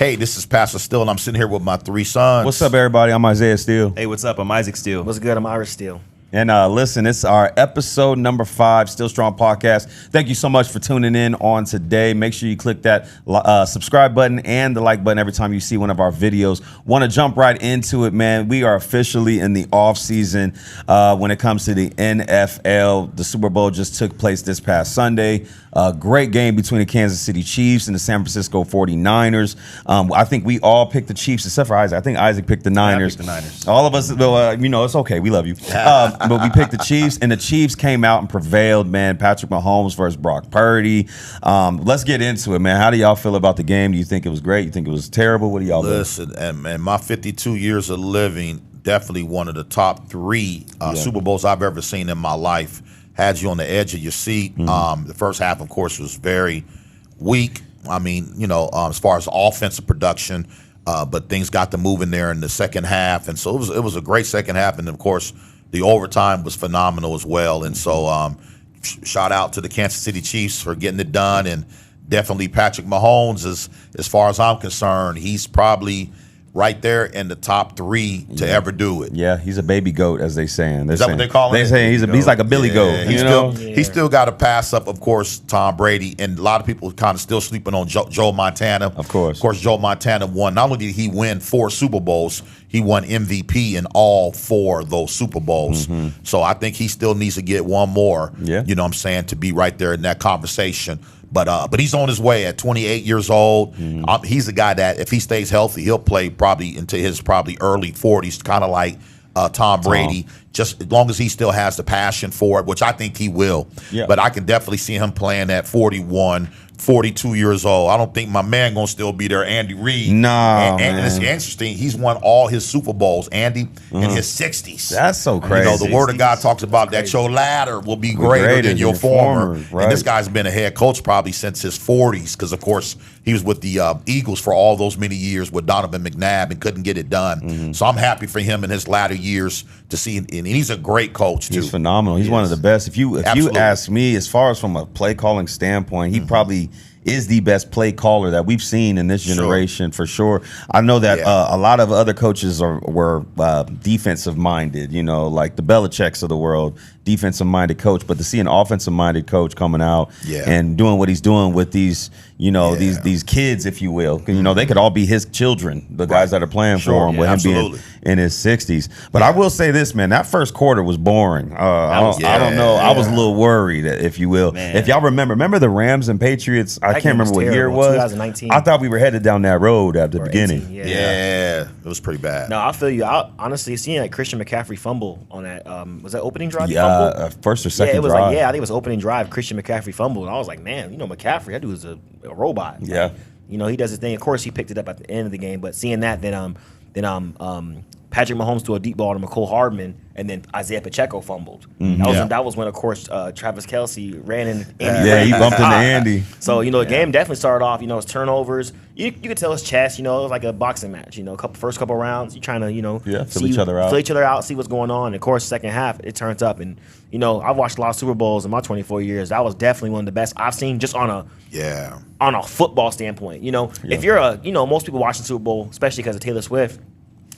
Hey, this is Pastor Steele, and I'm sitting here with my three sons. What's up, everybody? I'm Isaiah Steele. Hey, what's up? I'm Isaac Steele. What's good? I'm Irish Steele. And listen, it's our episode number 5, Still Strong Podcast. Thank you so much for tuning in on today. Make sure you click that subscribe button and the like button every time you see one of our videos. Want to jump right into it, man. We are officially in the off season when it comes to the NFL. The Super Bowl just took place this past Sunday. A great game between the Kansas City Chiefs and the San Francisco 49ers. I think we all picked the Chiefs except for Isaac. I think Isaac picked the Niners. I picked the Niners. All of us, it's okay. We love you. But we picked the Chiefs, and the Chiefs came out and prevailed, man. Patrick Mahomes versus Brock Purdy. Let's get into it, man. How do y'all feel about the game? Do you think it was great? You think it was terrible? What do y'all Listen, and my 52 years of living, definitely one of the top 3 Super Bowls I've ever seen in my life. Had you on the edge of your seat. The first half, of course, was very weak. I mean, as far as offensive production, but things got to moving there in the second half, and so it was a great second half, and of course, the overtime was phenomenal as well. And so, shout out to the Kansas City Chiefs for getting it done, and definitely Patrick Mahomes is, as far as I'm concerned, he's probably right there in the top 3 to ever do it. Yeah, he's a baby goat, as they saying. Is that what they call him? They say he's like a Billy goat. He's still got to pass up, of course, Tom Brady, and a lot of people kind of still sleeping on Joe Montana. Of course, Joe Montana won. Not only did he win 4 Super Bowls, he won MVP in all 4 of those Super Bowls. So I think he still needs to get one more. Yeah. You know what I'm saying, to be right there in that conversation. But he's on his way at 28 years old. He's a guy that if he stays healthy, he'll play probably into his early 40s, kind of like Tom Brady, just as long as he still has the passion for it, which I think he will. Yeah. But I can definitely see him playing at 41, 42 years old. I don't think my man going to still be there, Andy Reid. No, and it's interesting. He's won all his Super Bowls, Andy, in his 60s. That's so crazy. The Word of God talks about that your latter will be greater than your former. Right. And this guy's been a head coach probably since his 40s because, of course, he was with the Eagles for all those many years with Donovan McNabb and couldn't get it done. So I'm happy for him in his latter years to see, and he's a great coach, too. He's phenomenal. He's one of the best. If you ask me, as far as from a play calling standpoint, he probably is the best play caller that we've seen in this generation for sure. I know that a lot of other coaches were defensive minded, like the Belichick's of the world, defensive minded coach. But to see an offensive minded coach coming out and doing what he's doing with these, these kids, if you will, they could all be his children, the guys that are playing for him, with him being in his 60s. But I will say this, man, that first quarter was boring. I don't know. I was a little worried, if you will. Man. If y'all remember the Rams and Patriots, I can't remember what year it was. 2019. I thought we were headed down that road at the beginning. 18, yeah, it was pretty bad. No, I feel you. Honestly, seeing that Christian McCaffrey fumble on that, was that opening drive? First or second it was drive. I think it was opening drive. Christian McCaffrey fumbled, and I was like, man, McCaffrey, that dude is a robot. Yeah. He does his thing. Of course, he picked it up at the end of the game, but seeing that, then Patrick Mahomes threw a deep ball to McCole Hardman, and then Isaiah Pacheco fumbled. That was when, of course, Travis Kelce ran into Andy. He bumped into Andy. So, the game definitely started off, it's turnovers. You could tell it's chess, it was like a boxing match, first couple rounds, you're trying to, fill each other out, see what's going on. And of course, second half, it turns up. And, I've watched a lot of Super Bowls in my 24 years. That was definitely one of the best I've seen just on a football standpoint. If you're most people watching Super Bowl, especially because of Taylor Swift,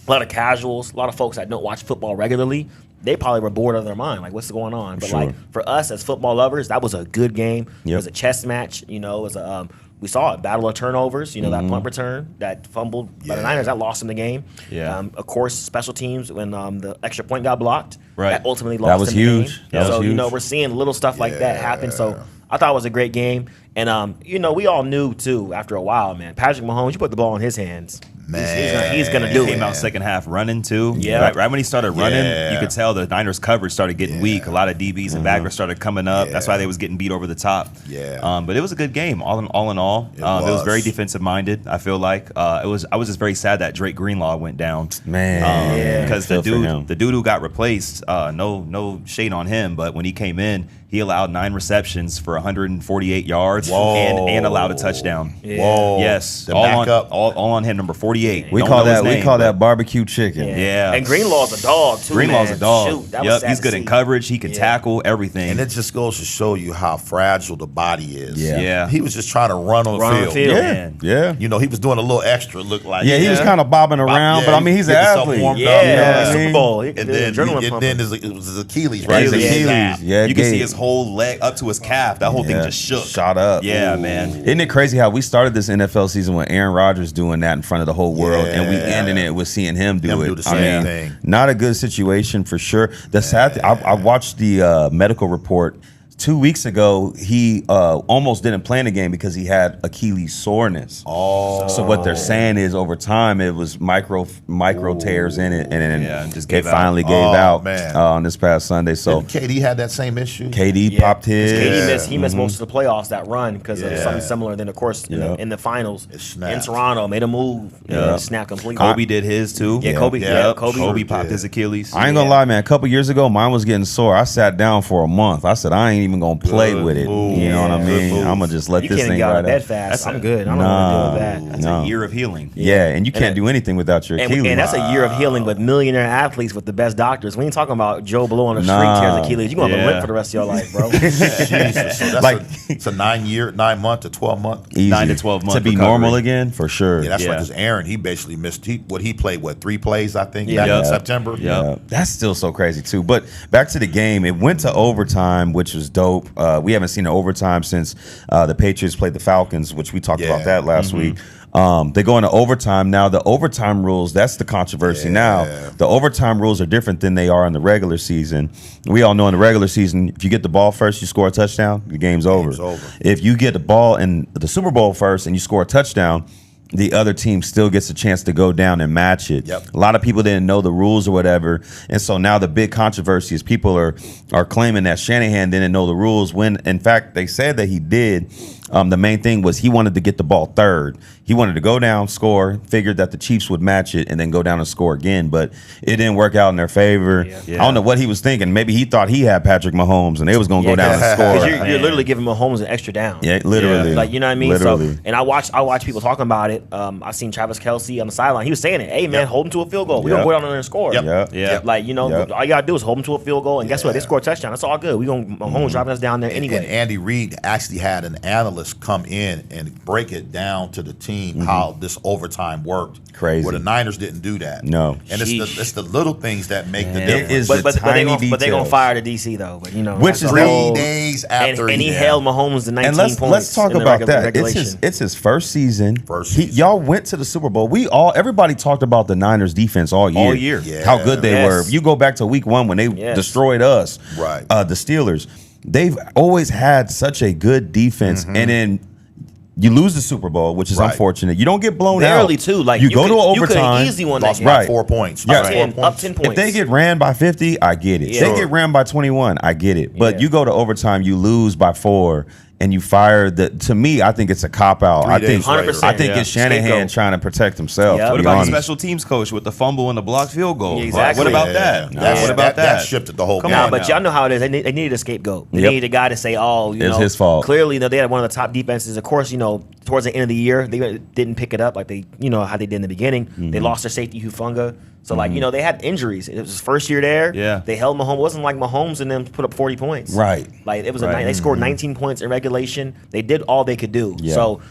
a lot of casuals, a lot of folks that don't watch football regularly, they probably were bored out of their mind. Like, what's going on? But for us as football lovers, that was a good game. It was a chess match. It was a we saw a battle of turnovers. That punt return that fumbled by the Niners, that lost them the game. Of course, special teams when the extra point got blocked, that ultimately lost them the game. That was huge. We're seeing little stuff like that happen. So I thought it was a great game. And we all knew too after a while, man. Patrick Mahomes, you put the ball in his hands. Man, he's gonna do it. Came out second half running too. Yeah, right when he started running, you could tell the Niners coverage started getting weak. A lot of DBs and backers started coming up. That's why they was getting beat over the top. But it was a good game. All in all, it was very defensive minded. I feel like I was just very sad that Drake Greenlaw went down. Because the dude who got replaced, no shade on him, but when he came in, he allowed 9 receptions for 148 yards and allowed a touchdown. Whoa. Yes, all on him, number 40. 48. We call that barbecue chicken. Yeah. And Greenlaw's a dog too. Greenlaw's a dog. Shoot, that was sad He's to good see. in coverage. He can tackle everything. And it just goes to show you how fragile the body is. Yeah. He was just trying to run on the field. Yeah. You know, he was doing a little extra look like. Yeah, he was kind of bobbing around, but I mean, he's an athlete. Super Bowl. And then it was his Achilles, right? His Achilles. Yeah, you can see his whole leg up to his calf. That whole thing just shook. Shot up. Yeah, man. Isn't it crazy how we started this NFL season with Aaron Rodgers doing that in front of the whole world, and we ended it with seeing him do it. The same thing. Not a good situation for sure. The sad thing, I watched the medical report 2 weeks ago. He almost didn't play in the game because he had Achilles soreness. So what they're saying is over time it was micro tears in it, and then it finally gave out on this past Sunday. So KD had that same issue. KD popped his. He missed most of the playoffs that run because of something similar. Then of course in the finals in Toronto made a move, snapped completely. Kobe did his too. Kobe popped his Achilles. I ain't gonna lie, man. A couple years ago, mine was getting sore. I sat down for a month. I said I ain't even gonna play with it. You know what I mean? I'm gonna just let this thing get out right of bed out. fast. I'm good. I don't want to deal with that. That's a year of healing. Yeah, and you can't do anything without your Achilles. And that's a year of healing with millionaire athletes with the best doctors. We ain't talking about Joe Blow on the street tears Achilles. You gonna have a limp for the rest of your life, bro. Jesus. So that's it's a 9 month to 12 month. Easy. 9 to 12 months to be recovery. normal again for sure. Yeah, that's right. Because Aaron, he basically missed. He played 3 plays I think back in September. Yeah, that's still so crazy too. But back to the game, it went to overtime, which was dope. We haven't seen an overtime since the Patriots played the Falcons, which we talked about that last week. They go into overtime. Now, the overtime rules, that's the controversy now. The overtime rules are different than they are in the regular season. We all know in the regular season, if you get the ball first, you score a touchdown, the game's over. If you get the ball in the Super Bowl first and you score a touchdown, the other team still gets a chance to go down and match it. A lot of people didn't know the rules or whatever. And so now the big controversy is people are claiming that Shanahan didn't know the rules when, in fact, they said that he did. The main thing was he wanted to get the ball third. He wanted to go down, score, figured that the Chiefs would match it, and then go down and score again. But it didn't work out in their favor. I don't know what he was thinking. Maybe he thought he had Patrick Mahomes, and they was going to go down and score. Because you're literally giving Mahomes an extra down. Yeah, literally. Like, you know what I mean? Literally. So, and I watch people talking about it. I've seen Travis Kelce on the sideline. He was saying it. Hey, man, hold him to a field goal. We're going to go down there and score. Like, you know, all you got to do is hold him to a field goal. And guess what? They score a touchdown. That's all good. Mahomes driving us down there anyway. And Andy Reid actually had an analyst come in and break it down to the team how this overtime worked. Crazy. Where the Niners didn't do that. No. And it's the little things that make the difference. But they're going to fire the DC, though. But, you know, which is 3 days after. And he held Mahomes to 19 points. Let's talk about that. It's his first season. Y'all went to the Super Bowl. Everybody talked about the Niners defense all year. How good they were. You go back to week 1 when they destroyed us. Right. The Steelers. They've always had such a good defense. And then you lose the Super Bowl, which is unfortunate. You don't get blown out. Barely, too. Like, you go to overtime. You easily won lost that by game. 4 points. Up 10 points. If they get ran by 50, I get it. They get ran by 21, I get it. But you go to overtime, you lose by 4, and you fire to me, I think it's a cop out. I think it's Shanahan trying to protect himself. What about the special teams coach with the fumble and the blocked field goal? Exactly. What about that? What about that? That shifted the whole game. But y'all know how it is. They needed a scapegoat. They needed a guy to say, it's his fault. Clearly, they had one of the top defenses. Of course, towards the end of the year, they didn't pick it up like how they did in the beginning. They lost their safety Hufanga. So they had injuries. It was his first year there. Yeah. They held Mahomes. It wasn't like Mahomes and them put up 40 points. Right. Like it was they scored 19 points in regulation. They did all they could do. Yeah. So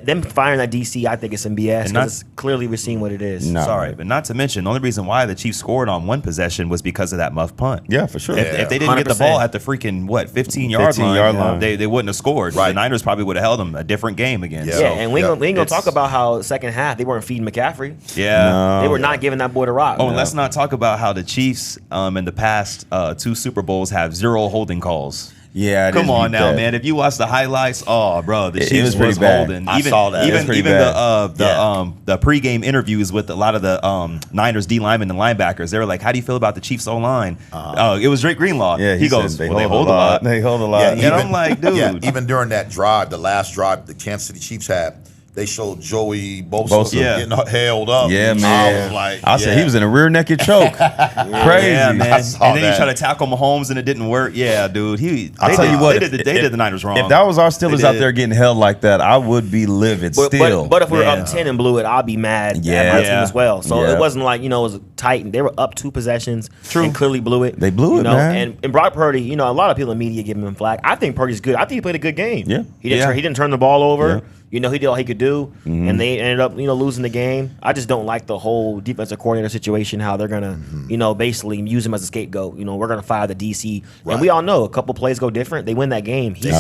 them firing that DC, I think it's some BS because clearly we're seeing what it is. No. Sorry, but not to mention the only reason why the Chiefs scored on one possession was because of that muff punt. Yeah, for sure. If they didn't 100%. get the ball at the freaking 15-yard line, they wouldn't have scored. Right. The Niners probably would have held them a different game again. Yeah. So, and we ain't gonna talk about how the second half they weren't feeding McCaffrey. Yeah. They were not giving that boy the rock. Oh, and let's not talk about how the Chiefs in the past 2 Super Bowls have 0 holding calls. Yeah, come on now, man. If you watch the highlights, the Chiefs was holding. I saw that. Even the pregame interviews with a lot of the Niners D linemen and linebackers, they were like, "How do you feel about the Chiefs O line?" It was Drake Greenlaw. Yeah, he goes, they hold a lot. They hold a lot. Yeah, and I'm like, dude. even during that drive, the last drive the Kansas City Chiefs had, they showed Joey Bosa getting held up. Yeah, man. I was like, I said he was in a rear naked choke. Crazy, yeah, man. And then that. he tried to tackle Mahomes and it didn't work. Yeah, dude. I'll tell you what, they did the Niners wrong. If that was our Steelers out there getting held like that, I would be livid still. But if we were up 10 and blew it, I'd be mad at my team as well. So it wasn't like, it was tight. And they were up 2 possessions and clearly blew it. They blew it, man. And Brock Purdy, a lot of people in the media giving him flack. I think Purdy's good. I think he played a good game. Yeah. He didn't turn the ball over. Yeah. He did all he could do, and they ended up, losing the game. I just don't like the whole defensive coordinator situation, how they're going to, basically use him as a scapegoat. We're going to fire the DC. Right. And we all know a couple plays go different. They win that game. He's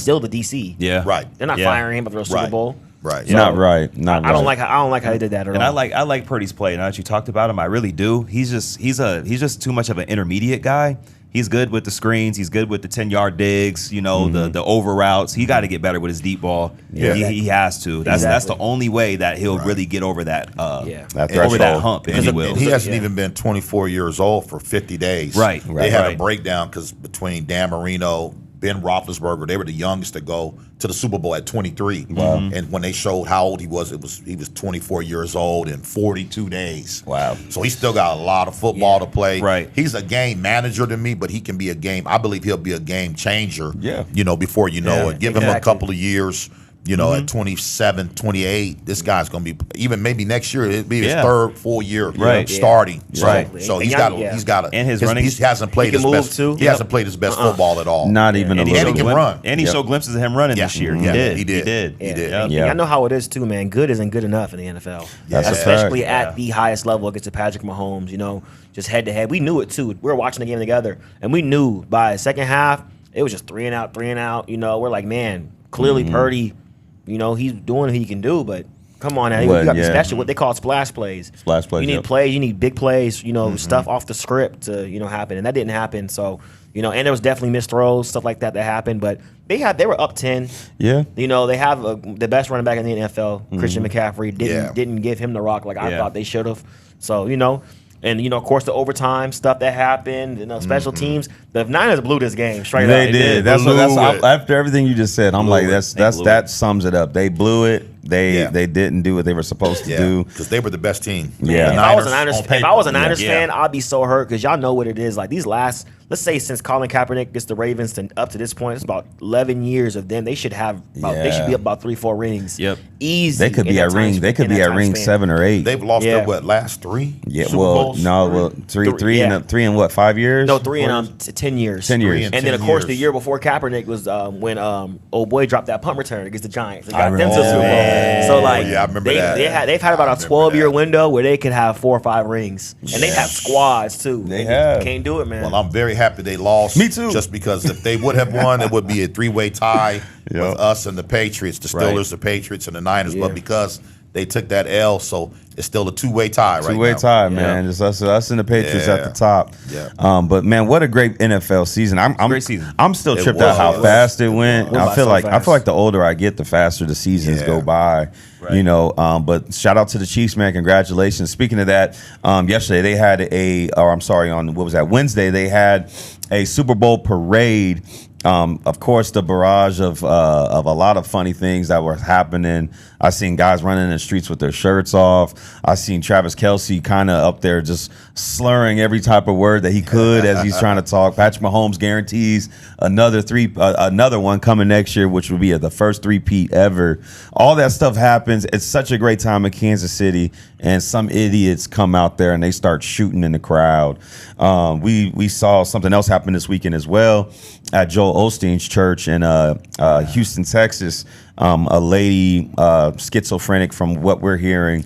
still the DC. Yeah. Right. They're not firing him after a Super Bowl. Right. So, not right. I don't like how they did that at all. And I like Purdy's play. Now that you talked about him, I really do. He's just too much of an intermediate guy. He's good with the screens. He's good with the 10-yard digs. The over routes. He got to get better with his deep ball. Yeah, he has to. That's the only way that he'll really get over that over that hump. And he hasn't even been 24 years old for 50 days. Right. They had a breakdown because between Dan Marino, Ben Roethlisberger, they were the youngest to go to the Super Bowl at 23. Wow. And when they showed how old he was 24 years old in 42 days. Wow. So he still got a lot of football to play. Right. He's a game manager to me, but he can be I believe he'll be a game changer. Yeah. Before you know it. Give him a couple of years. At 27, 28, this guy's going to be, even maybe next year, it'll be his third full year starting. Right. So he's got and his running. He hasn't played his best. He hasn't played his best football at all. Not even a little. And he can run. And he showed glimpses of him running this year. He did. I know how it is too, man. Good isn't good enough in the NFL. Especially at the highest level against Patrick Mahomes, just head to head. We knew it too. We were watching the game together, and we knew by the second half, it was just 3 and out. We're like, man, clearly Purdy, he's doing what he can do, but come on now. You got to be special, what they call splash plays. Splash plays. You need plays, you need big plays, stuff off the script to, happen. And that didn't happen. So, and there was definitely missed throws, stuff like that happened. But they were up 10. Yeah. They have the best running back in the NFL, Christian McCaffrey. Didn't give him the rock like I thought they should have. So, and of course the overtime stuff that happened, special teams. The Niners blew this game straight up. They did. That's after everything you just said. I'm like, that sums it up. They blew it. They didn't do what they were supposed to do because they were the best team. Yeah. If I was a Niners fan, I'd be so hurt because y'all know what it is. Like these last, let's say since Colin Kaepernick gets the Ravens up to this point, it's about 11 years of them. They should have they should be up about 3-4 rings. Yep. Easy. They could be at ring. They could be at ring 7 or 8. They've lost their last 3. Yeah. Super Bowls? Three in what, 5 years? No, 3 in 10 years. 10 years. And then of course the year before Kaepernick was when old boy dropped that punt return against the Giants. They got them to the Super Bowl. So like. I remember that. They've had about a 12-year window where they could have 4 or 5 rings, and they have squads too. They have. Can't do it, man. Well, I'm very happy they lost. Me too. Just because if they would have won, it would be a 3-way tie with us and the Patriots, the Steelers, the Patriots, and the Niners. But because they took that L, so it's still a 2-way tie right now. 2-way tie, man. Just us and the Patriots at the top. Yeah. But man, what a great NFL season. Great season. I'm still tripped out how fast it went. I feel like the older I get, the faster the seasons go by. Right. But shout out to the Chiefs, man. Congratulations. Speaking of that, yesterday they had on Wednesday they had a Super Bowl parade. Of course, the barrage of a lot of funny things that were happening. I seen guys running in the streets with their shirts off. I seen Travis Kelce kind of up there just slurring every type of word that he could as he's trying to talk. Patrick Mahomes guarantees another one coming next year, which will be the first 3-peat ever. All that stuff happens. It's such a great time in Kansas City, and some idiots come out there and they start shooting in the crowd. We saw something else happen this weekend as well at Joel Osteen's church in Houston, Texas. A lady, schizophrenic from what we're hearing,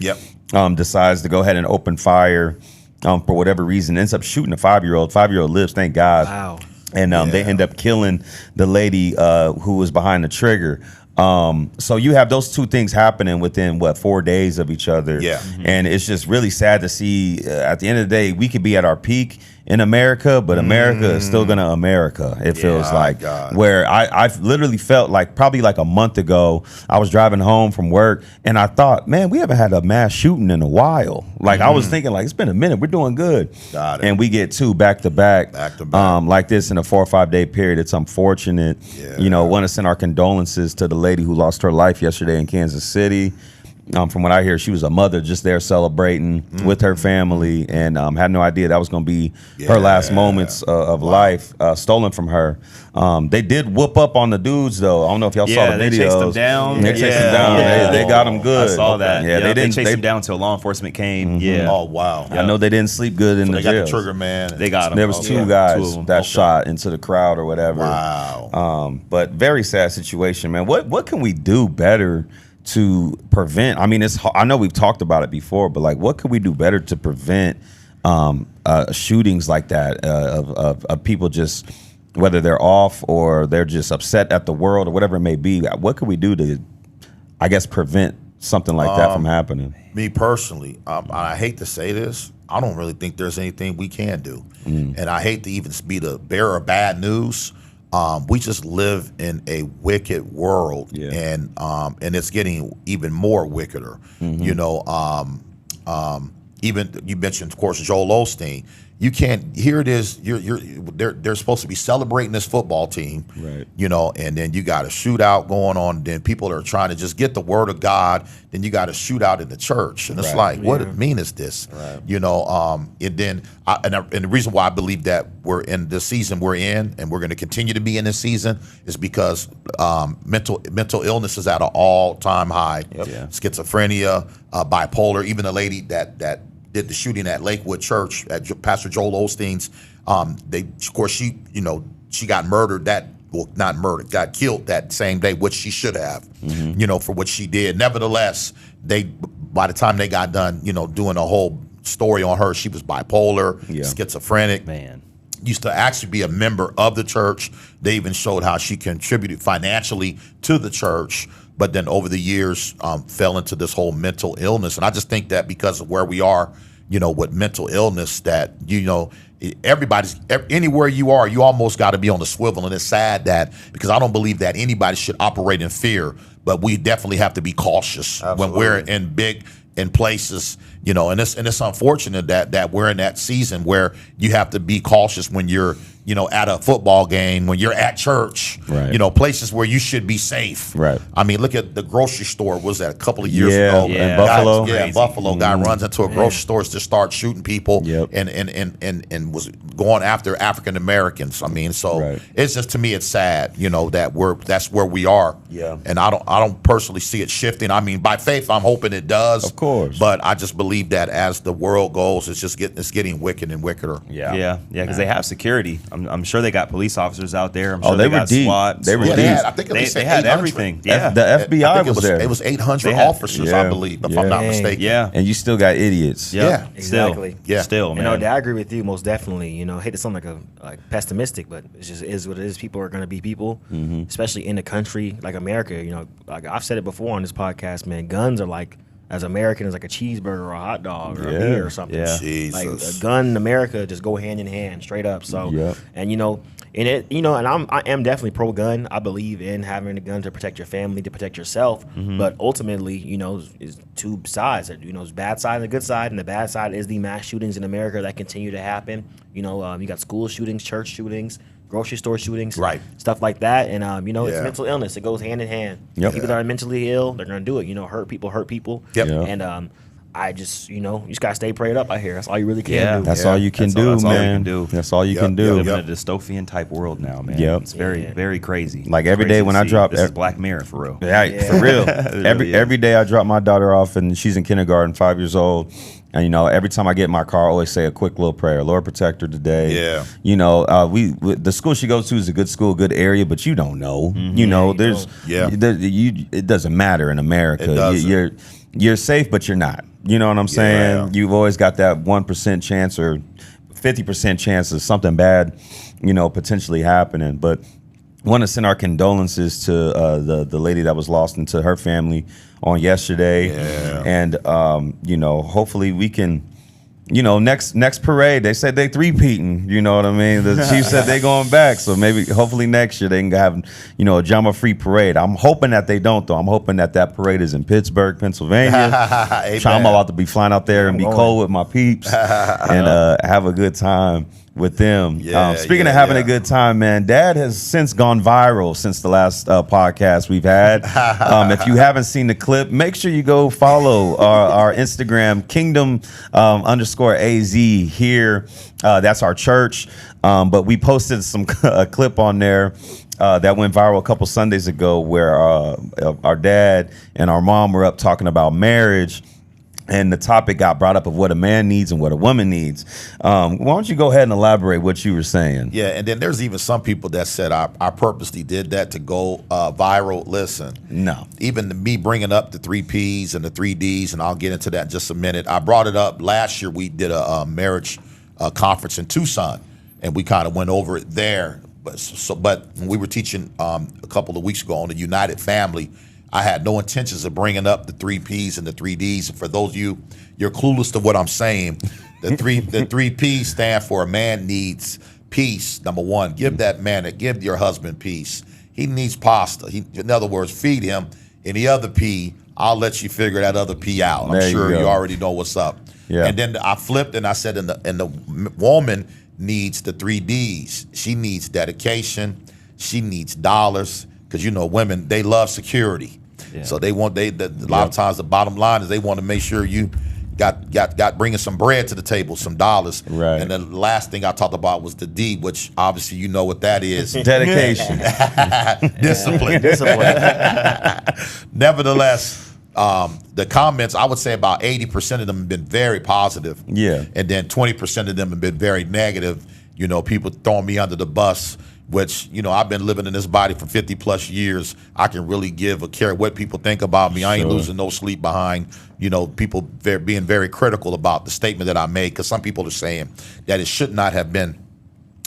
decides to go ahead and open fire for whatever reason, ends up shooting a 5-year-old. 5-year-old lives, thank God. Wow. And they end up killing the lady who was behind the trigger. So you have those two things happening within 4 days of each other. Yeah. And it's just really sad to see at the end of the day, we could be at our peak in America, but America is still gonna America. It feels like where I've literally felt like probably like a month ago, I was driving home from work and I thought, man, we haven't had a mass shooting in a while. Like I was thinking like, it's been a minute, we're doing good. Got it. And we get 2 back to back like this in a 4 or 5 day period. It's unfortunate. Want to send our condolences to the lady who lost her life yesterday in Kansas City. From what I hear, she was a mother just there celebrating with her family, and had no idea that was going to be her last moments of life, stolen from her. They did whoop up on the dudes, though. I don't know if y'all saw the videos. They chased them down. They chased them down. They got them good. I saw that. Yeah, they chased them down until law enforcement came. Yeah. Oh, wow. I know they didn't sleep good in the jail. They got jails. the trigger man. They got them. There was two guys that shot into the crowd or whatever. Wow. But very sad situation, man. What can we do better to prevent? I mean, I know we've talked about it before, but like, what could we do better to prevent shootings like that of people just, whether they're off or they're just upset at the world or whatever it may be? What could we do to, I guess, prevent something like that from happening? Me personally, I hate to say this, I don't really think there's anything we can do, and I hate to even be the bearer of bad news. We just live in a wicked world, and it's getting even more wickeder. You know, even you mentioned, of course, Joel Osteen. You can't. Here it is. They're supposed to be celebrating this football team, right? You know, and then you got a shootout going on. Then people are trying to just get the word of God. Then you got a shootout in the church, and it's like, what mean is this? Right. You know, and then and the reason why I believe that we're in the season we're in, and we're going to continue to be in this season, is because mental illness is at an all-time high. Schizophrenia, bipolar. Even the lady that did the shooting at Lakewood Church at Pastor Joel Osteen's. She got murdered got killed that same day, which she should have, you know, for what she did. Nevertheless, by the time they got done, you know, doing a whole story on her, she was bipolar, schizophrenic. Man. Used to actually be a member of the church. They even showed how she contributed financially to the church, but then over the years fell into this whole mental illness. And I just think that because of where we are, you know, with mental illness, that, you know, anywhere you are, you almost got to be on the swivel. And it's sad that, because I don't believe that anybody should operate in fear, but we definitely have to be cautious when we're in places, you know, and it's unfortunate that we're in that season where you have to be cautious when you're, you know, at a football game, when you're at church, you know, places where you should be safe. Right. I mean, look at the grocery store. Was that a couple of years ago? In Buffalo. Buffalo. Guy runs into a grocery store, just starts shooting people, and was going after African Americans. I mean, so it's just, to me, it's sad, you know, that that's where we are. Yeah. And I don't personally see it shifting. I mean, by faith, I'm hoping it does. Of course. But I just believe that as the world goes, it's getting wicked and wickeder. Because they have security. I'm sure they got police officers out there. I'm sure they got were deep. SWAT. They were deep. I think they had everything. Yeah. The FBI was there. It was 800 officers, I believe, if I'm not mistaken. Yeah. And you still got idiots. Yeah. Exactly. Still, man. You know, I agree with you most definitely. You know, I hate to sound like pessimistic, but it just is what it is. People are going to be people, especially in a country like America. You know, like I've said it before on this podcast, man, guns are like, as American as like a cheeseburger or a hot dog or a beer or something. Yeah. Jesus. Like a gun in America just go hand in hand, straight up. So, and you know, and it, you know, and I am definitely pro-gun. I believe in having a gun to protect your family, to protect yourself. But ultimately, you know, is two sides. You know, there's bad side and the good side, and the bad side is the mass shootings in America that continue to happen. You know, you got school shootings, church shootings, grocery store shootings, stuff like that. And you know, it's mental illness. It goes hand in hand. People that are mentally ill, they're gonna do it. You know, hurt people. And I just, you know, you just gotta stay prayed up out here. That's all you really can do. That's all you can do, man. That's all you can do. We live in a dystopian type world now, man. It's very, very crazy. Like every day when I drop, this is Black Mirror for real. For real. Every day I drop my daughter off, and she's in kindergarten, 5 years old. And, you know, every time I get in my car, I always say a quick little prayer. Lord, protect her today. Yeah. You know, the school she goes to is a good school, good area, but you don't know. You know, it doesn't matter in America. It doesn't. You're safe, but you're not. You know what I'm saying? Yeah. You've always got that 1% chance or 50% chance of something bad, you know, potentially happening. But want to send our condolences to the lady that was lost, and to her family on yesterday. And you know, hopefully we can, you know, next parade, they said they three-peating, you know what I mean? The chief said they going back, so maybe hopefully next year they can have, you know, a drama-free parade. I'm hoping that they don't, though. I'm hoping that parade is in Pittsburgh, Pennsylvania. I'm about to be flying out there and be cold with my peeps and have a good time. with them. Speaking of having a good time, man, Dad has since gone viral since the last podcast we've had. If you haven't seen the clip, make sure you go follow our Instagram, Kingdom_AZ here. That's our church. But we posted a clip on there that went viral a couple Sundays ago where our dad and our mom were up talking about marriage. And the topic got brought up of what a man needs and what a woman needs. Why don't you go ahead and elaborate what you were saying? Yeah, and then there's even some people that said I purposely did that to go viral. Listen, no. Even me bringing up the 3 Ps and the 3 Ds, and I'll get into that in just a minute. I brought it up last year. We did a marriage conference in Tucson, and we kind of went over it there. But when we were teaching a couple of weeks ago on the United Family, I had no intentions of bringing up the 3 Ps and the 3 Ds. And for those of you, you're clueless to what I'm saying. The three Ps stand for a man needs peace. Number one, give your husband peace. He needs pasta. In other words, feed him. And the other P, I'll let you figure that other P out. I'm sure you already know what's up. Yeah. And then I flipped and I said, and the woman needs the 3 Ds. She needs dedication. She needs dollars. Because women, they love security. Yeah. So a lot of times the bottom line is they want to make sure you got bringing some bread to the table, some dollars. Right. And the last thing I talked about was the D, which obviously you know what that is. Dedication. Discipline. Nevertheless, the comments, I would say about 80% of them have been very positive. Yeah. And then 20% of them have been very negative. People throwing me under the bus. Which, I've been living in this body for 50 plus years. I can really give a care what people think about me. I ain't losing no sleep behind, people being very critical about the statement that I made. Because some people are saying that it should not have been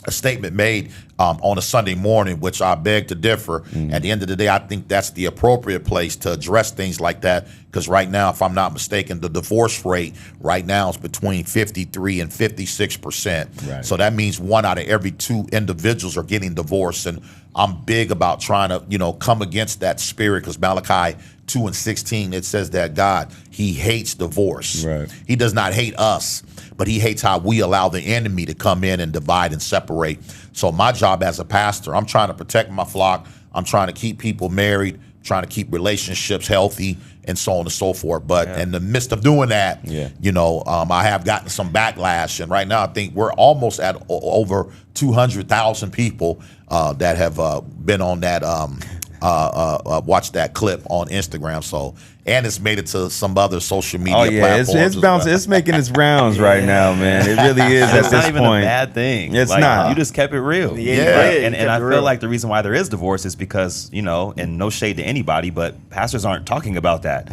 a statement made on a Sunday morning, which I beg to differ. At the end of the day, I think that's the appropriate place to address things like that. Because right now, if I'm not mistaken, the divorce rate right now is between 53 and 56%. Right. So that means 1 out of every 2 individuals are getting divorced. And I'm big about trying to, come against that spirit, because Malachi 2:16, it says that God, he hates divorce. Right. He does not hate us, but he hates how we allow the enemy to come in and divide and separate. So my job as a pastor, I'm trying to protect my flock. I'm trying to keep people married, trying to keep relationships healthy, and so on and so forth. But in the midst of doing that, I have gotten some backlash. And right now, I think we're almost at over 200,000 people that have been on that, watch that clip on Instagram. So, and it's made it to some other social media platforms. It's bouncing. It's making its rounds right now, man. It really is at this point. It's not even a bad thing. It's not. You just kept it real. And I feel like the reason why there is divorce is because, and no shade to anybody, but pastors aren't talking about that.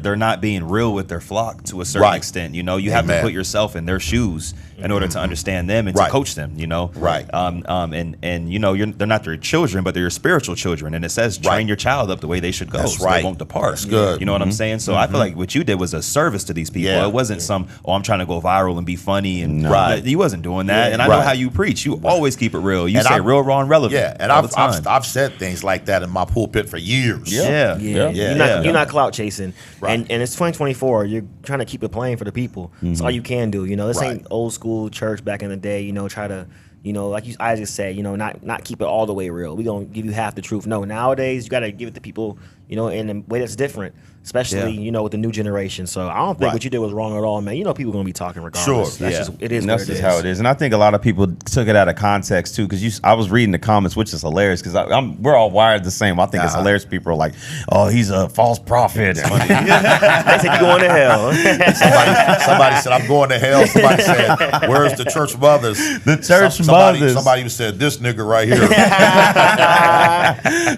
They're not being real with their flock to a certain extent. You have to put yourself in their shoes in order to understand them and to coach them. Right. They're not their children, but they're your spiritual children. And it says train your child up the way they should go. That's so right. they won't depart. That's good. You know what I'm saying? So I feel like what you did was a service to these people. It wasn't I'm trying to go viral and be funny. And you wasn't doing that. And I know how you preach. You always keep it real. You say real, raw, and relevant. Yeah, and I've said things like that in my pulpit for years. Yeah. You're not clout chasing. Right. And it's 2024. You're trying to keep it plain for the people. That's all you can do. This ain't old school church back in the day. Try to like I just said, not keep it all the way real. We're going to give you half the truth. No, nowadays you got to give it to people, in a way that's different, especially, with the new generation. So I don't think what you did was wrong at all, man. People are going to be talking regardless. Sure. That's just, it is that's what it just is. how it is. And I think a lot of people took it out of context too, because I was reading the comments, which is hilarious, because we're all wired the same. I think it's hilarious. People are like, oh, he's a false prophet. They said you're going to hell. Somebody said, I'm going to hell. Somebody said, where's the church mothers? The church mothers. Somebody said, this nigga right here.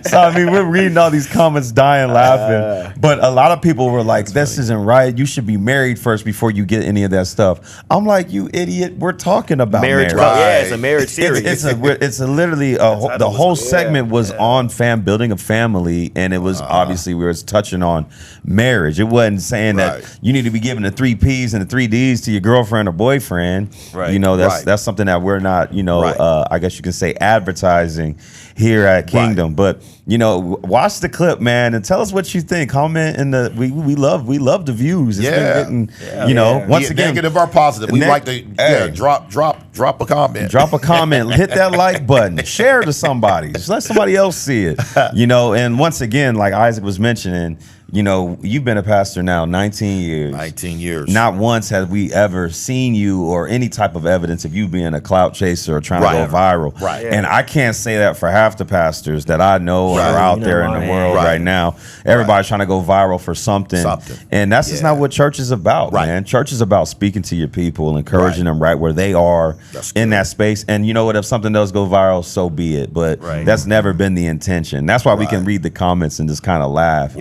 So, we're reading all these comments, dying laughing. But a lot of people were like, this isn't right. You should be married first before you get any of that stuff. I'm like, you idiot. We're talking about marriage. Yeah, it's a marriage series. It's literally, the whole segment was on building a family. And it was obviously we were touching on marriage. It wasn't saying that you need to be giving the 3 Ps and the 3 Ds to your girlfriend or boyfriend. Right. That's something that we're not, I guess you can say advertising here at Kingdom. But watch the clip, man, and tell us what you think. Comment in the we love the views. It's been getting, once again, negative or positive. We like to drop a comment. Drop a comment. Hit that like button. Share to somebody. Just let somebody else see it. And once again, like Isaac was mentioning, you've been a pastor now 19 years. 19 years. Not once have we ever seen you or any type of evidence of you being a clout chaser or trying to go viral. Right. And I can't say that for half the pastors that I know are out there in the world right now. Everybody's trying to go viral for something. And that's just not what church is about, man. Church is about speaking to your people, encouraging them right where they are in that space. And you know what? If something does go viral, so be it. But that's never been the intention. That's why we can read the comments and just kind of laugh.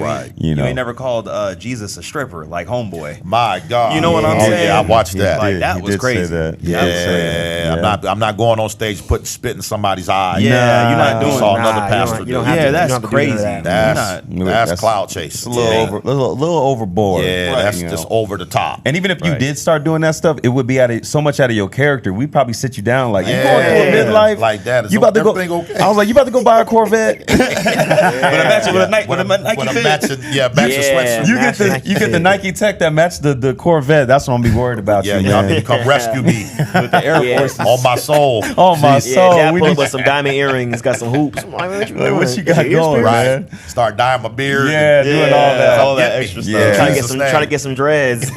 You ain't never called Jesus a stripper like Homeboy. My God. You know what I'm saying? Yeah, I watched that. Like, that was crazy. I'm not going on stage spit in somebody's eye. Yeah, you're not doing saw another pastor do. That's crazy. That's cloud chasing. A little overboard. Yeah, that's just over the top. And even if you did start doing that stuff, it would be so much out of your character. We'd probably sit you down like, you going through a midlife? Like that. Is you about to go? Okay? I was like, you about to go buy a Corvette? With a Nike sweatsuit. You get the Nike Tech that match the Corvette. That's what I'm gonna be worried about. Yeah, y'all need to come rescue me with the Air Force on my soul. On my soul. Yeah, pull up with some diamond earrings, got some hoops. I'm like, what you got going, man? Start dyeing my beard. Yeah, doing all that extra stuff. Trying to get some dreads.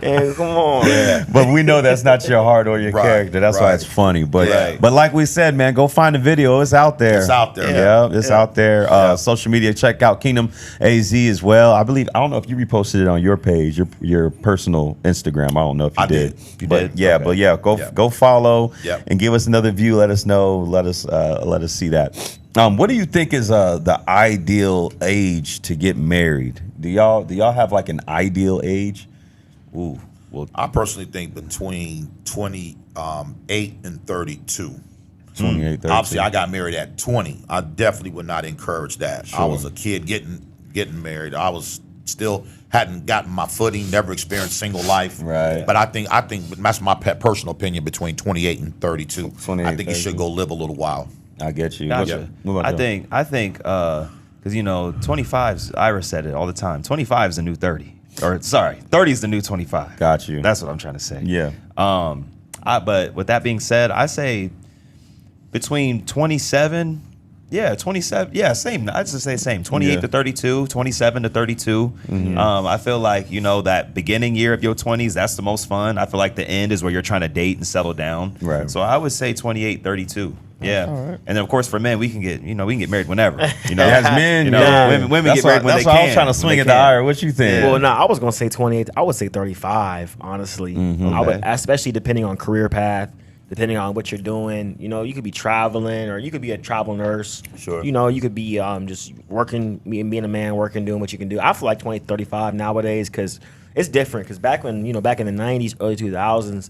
And come on. Yeah. But we know that's not your heart or your character. That's why it's funny. But like we said, man, go find the video. It's out there. It's out there. Yeah, it's out there. Social media, check out Kingdom AZ as well. I don't know if you reposted it on your page, your personal Instagram. I don't know if you did. You did. Go follow and give us another view. Let us know. Let us see that. What do you think is the ideal age to get married? Do y'all have like an ideal age? Ooh, well, I personally think between 28 and 32. 28, 32. Obviously, I got married at 20. I definitely would not encourage that. Sure. I was a kid getting married. I was still hadn't gotten my footing, never experienced single life. Right. But I think that's my personal opinion between 28 and 32. 28, I think you should go live a little while. I get you. Gotcha. I think because 25's, Ira said it all the time. 25 is the new 30. Or sorry, 30 is the new 25. Got you. That's what I'm trying to say. Yeah. But with that being said, I say between 27. Yeah, 27. Yeah, same. I'd just say same. 28 to 32, 27 to 32. Mm-hmm. I feel like, that beginning year of your 20s, that's the most fun. I feel like the end is where you're trying to date and settle down. Right. So I would say 28, 32. Yeah. Right. And then of course for men, we can get married whenever. As men, women get married when they can. That's why I was trying to swing it to Ira. What you think? Well, no, I was gonna say 28. I would say 35, honestly. Mm-hmm. I would, especially depending on career path. Depending on what you're doing, you could be traveling or you could be a travel nurse. Sure. You could be just working, being a man, working, doing what you can do. I feel like 20, 35 nowadays because it's different. Because back when, back in the 90s, early 2000s,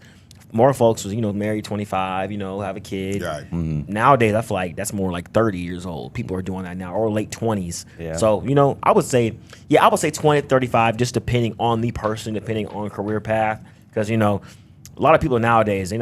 more folks was, married 25, have a kid. Right. Mm-hmm. Nowadays, I feel like that's more like 30 years old. People are doing that now or late 20s. Yeah. So, I would say 20, 35, just depending on the person, depending on career path. Because, a lot of people nowadays,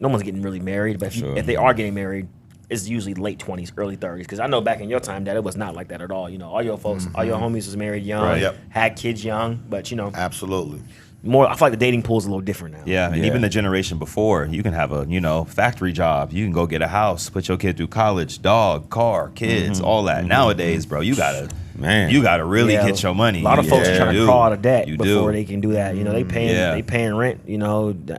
no one's getting really married, but if they are getting married, it's usually late 20s, early 30s. Because I know back in your time that it was not like that at all. All your folks, all your homies was married young, had kids young, but absolutely. More, I feel like the dating pool is a little different now. Yeah, and even the generation before, you can have a factory job. You can go get a house, put your kid through college, dog, car, kids, all that. Nowadays, bro, you gotta really get your money. A lot of folks are trying to crawl out of debt before they can do that. They paying rent.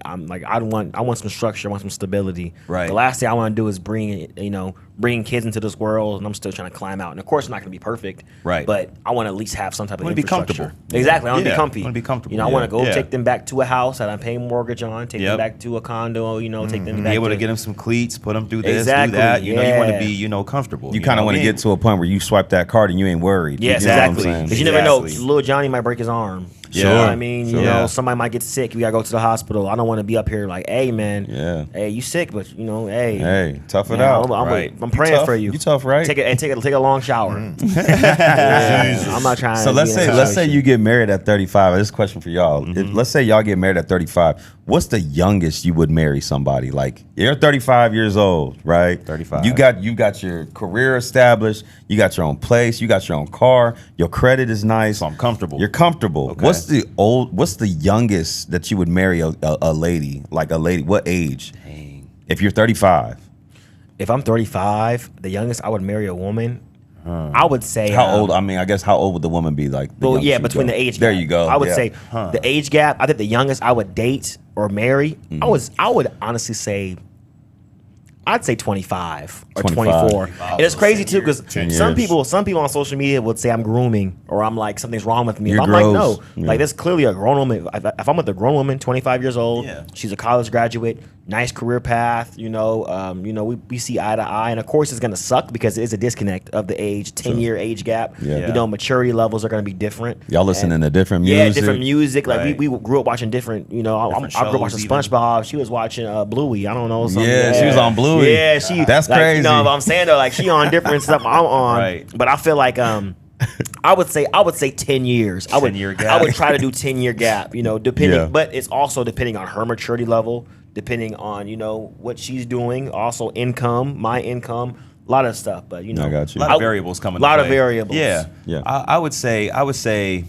I'm like, I want some structure, I want some stability. Right. The last thing I want to do is bring kids into this world, and I'm still trying to climb out. And of course, it's not going to be perfect. Right. But I want to at least have some type of infrastructure. Be comfortable. Exactly. I want to be comfy. I want to be comfortable. I want to go take them back to a house that I'm paying mortgage on. Take them back to a condo. Take them back. Be able to get them some cleats, put them through this, do that. You want to be comfortable. You kind of want to get to a point where you swipe that card and you ain't worried. Yes, exactly. Because you never know, little Johnny might break his arm. You know what I mean? You know, somebody might get sick. We gotta go to the hospital. I don't want to be up here like, hey man, hey, you sick, but you know, hey, tough it out. I'm praying for you. You tough, right? Take a long shower. I'm not trying. So let's say you get married at 35. This is a question for y'all. Let's say y'all get married at 35. What's the youngest you would marry somebody? Like, you're 35 years old, right? 35. You got your career established. You got your own place. You got your own car. Your credit is nice. So I'm comfortable. You're comfortable. Okay. What's the youngest that you would marry a lady? Like a lady, what age? Dang. If you're 35. If I'm 35, the youngest I would marry a woman. I would say how old? I mean, I guess how old would the woman be? Like, between the age gap. There you go. I would say the age gap. I think the youngest I would date or marry. I would honestly say, I'd say 25 or 24. And it's crazy too because some people on social media would say I'm grooming or I'm like something's wrong with me. I'm like, no, like that's clearly a grown woman. If I'm with a grown woman, 25 years old, she's a college graduate, nice career path. We see eye to eye, and of course it's gonna suck because it is a disconnect of the age, 10-year age gap. You know, maturity levels are gonna be different. Y'all listening to different music. Yeah, different music. Like we grew up watching different. You know, I grew up watching SpongeBob. She was watching Bluey. I don't know. She was on Bluey. Yeah, that's crazy. You know what I'm saying though, like she on different stuff I'm on. Right. But I feel like I would say 10 years. 10-year gap. I would try to do 10-year gap, you know, depending but it's also depending on her maturity level, depending on, you know, what she's doing, also income, my income, a lot of stuff. But you know, I got you. A lot of variables coming. A lot of variables. Yeah. I would say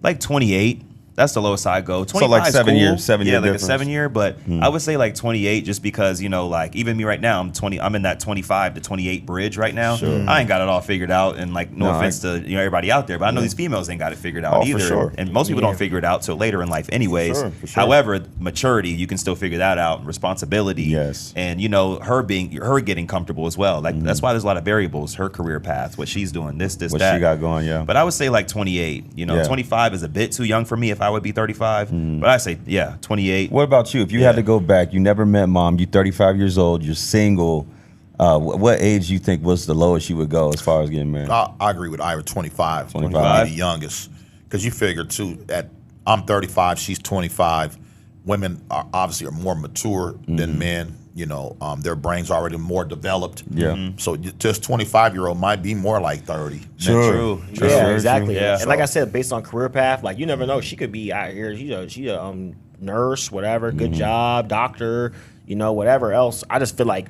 like 28. That's the lowest I go. 25 so like 7 cool. years, 7 year like difference. a 7 year, but I would say like 28 just because, you know, like even me right now, I'm in that 25 to 28 bridge right now. Sure. I ain't got it all figured out, and like no offense to everybody out there, but I know these females ain't got it figured out either. For sure. And most people don't figure it out till later in life anyways. For sure. However, maturity, you can still figure that out, responsibility. Yes. And you know, her getting comfortable as well. Like that's why there's a lot of variables, her career path, what she's doing, this, what that. she got going, But I would say like 28. You know, 25 is a bit too young for me if I would be 35. But I say, 28. What about you? If you had to go back, you never met mom, you're 35 years old, you're single. What age do you think was the lowest you would go as far as getting married? I agree with Ira. 25. 25? Be the youngest. Because you figure, too, I'm 35, she's 25. Women obviously are more mature than men. You know, their brains are already more developed. Yeah. So this 25-year-old might be more like 30. True. Yeah, exactly. Yeah. And like I said, based on career path, like you never know. She could be out here. She's a nurse, whatever, good job, doctor, you know, whatever else. I just feel like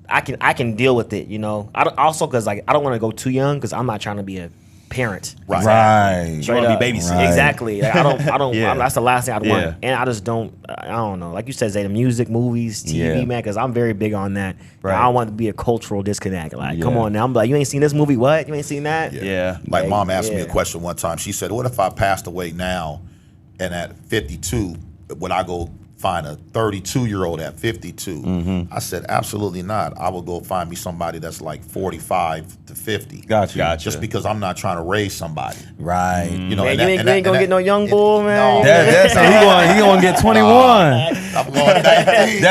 I can deal with it. You know, also because like I don't want to go too young because I'm not trying to be a parent. Right. Straight up. up. Be babysitting. Right. Exactly. Like, I don't. that's the last thing I'd Yeah. want. And I just don't. I don't know. Like you said, Zay, the music, movies, TV, man. Because I'm very big on that. Right. I don't want to be a cultural disconnect. Like, come on now. I'm like, you ain't seen this movie? What? You ain't seen that? Yeah. Like mom asked me a question one time. She said, "What if I passed away now, and at 52, would I go find a 32-year-old at 52?" I said, absolutely not. I will go find me somebody that's like 45 to 50. Gotcha. Just because I'm not trying to raise somebody. Right. You know, Man, you ain't gonna get no young bull, man. No. That's how he gonna get 21. I'm going 19.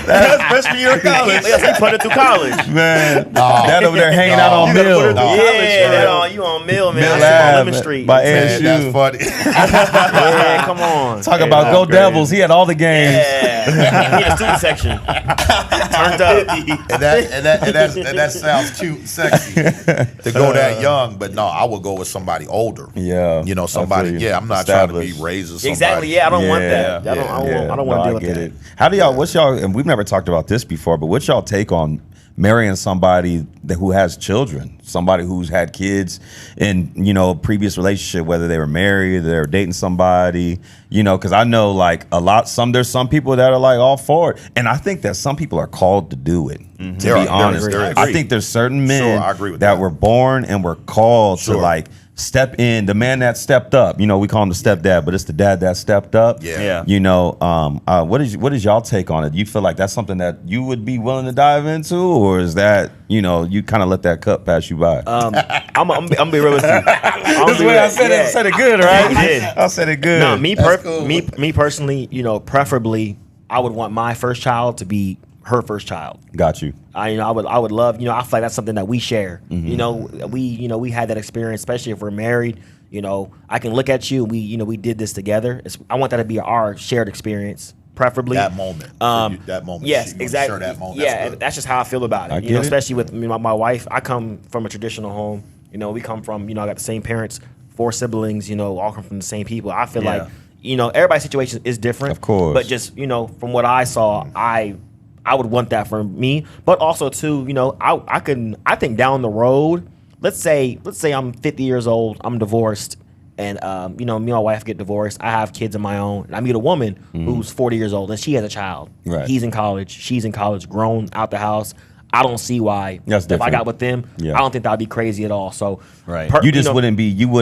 That's freshman year of college. He put it through college. Man, that over there hanging out on Mill. You on Mill, man. Mill I sit on Ave Lemon Street. by Man, ASU. that's funny. Yeah, come on. Talk about Go Devils. He had all the games. Yeah. He had a student section. Turned up. and that sounds cute, sexy to go that young. But no, I would go with somebody older. Yeah. You know, somebody. Yeah, I'm not trying to be raising somebody. Exactly. Yeah, I don't want that. I don't want to deal with get that. it. How do y'all? What's y'all? And we've never talked about this before, but what's y'all take on marrying somebody who has children, somebody who's had kids in, you know, previous relationship, whether they were married, they were dating somebody, you know, because I know like there's some people that are like all for it, and I think that some people are called to do it. To be honest, I think there's certain men I agree with that that. were born and were called to like step in. The man that stepped up, you know, we call him the stepdad, but it's the dad that stepped up. Yeah. You know, what is y'all take on it? Do you feel like that's something that you would be willing to dive into, or is that, you know, you kind of let that cup pass you by? I'm gonna be real with you. This way I said it. I said it good, right? You did. I said it good. No, me personally, you know, preferably, I would want my first child to be her first child. Got you. I would love, I feel like that's something that we share. We had that experience, especially if we're married. I can look at you. We did this together. I want that to be our shared experience, preferably that moment. Yes, exactly. Share that moment. Yeah, that's just how I feel about it. Especially with my wife. I come from a traditional home. We come from, I got the same parents, 4 siblings. All come from the same people. I feel like, everybody's situation is different. Of course. But just, from what I saw, I would want that for me. But also too, I think down the road. Let's say I'm 50 years old, I'm divorced, and me and my wife get divorced. I have kids of my own, and I meet a woman who's 40 years old, and she has a child. Right. He's in college, she's in college, grown out the house. I don't see why. That's if I got with them, yeah. I don't think that'd be crazy at all. So, right, you just wouldn't be. You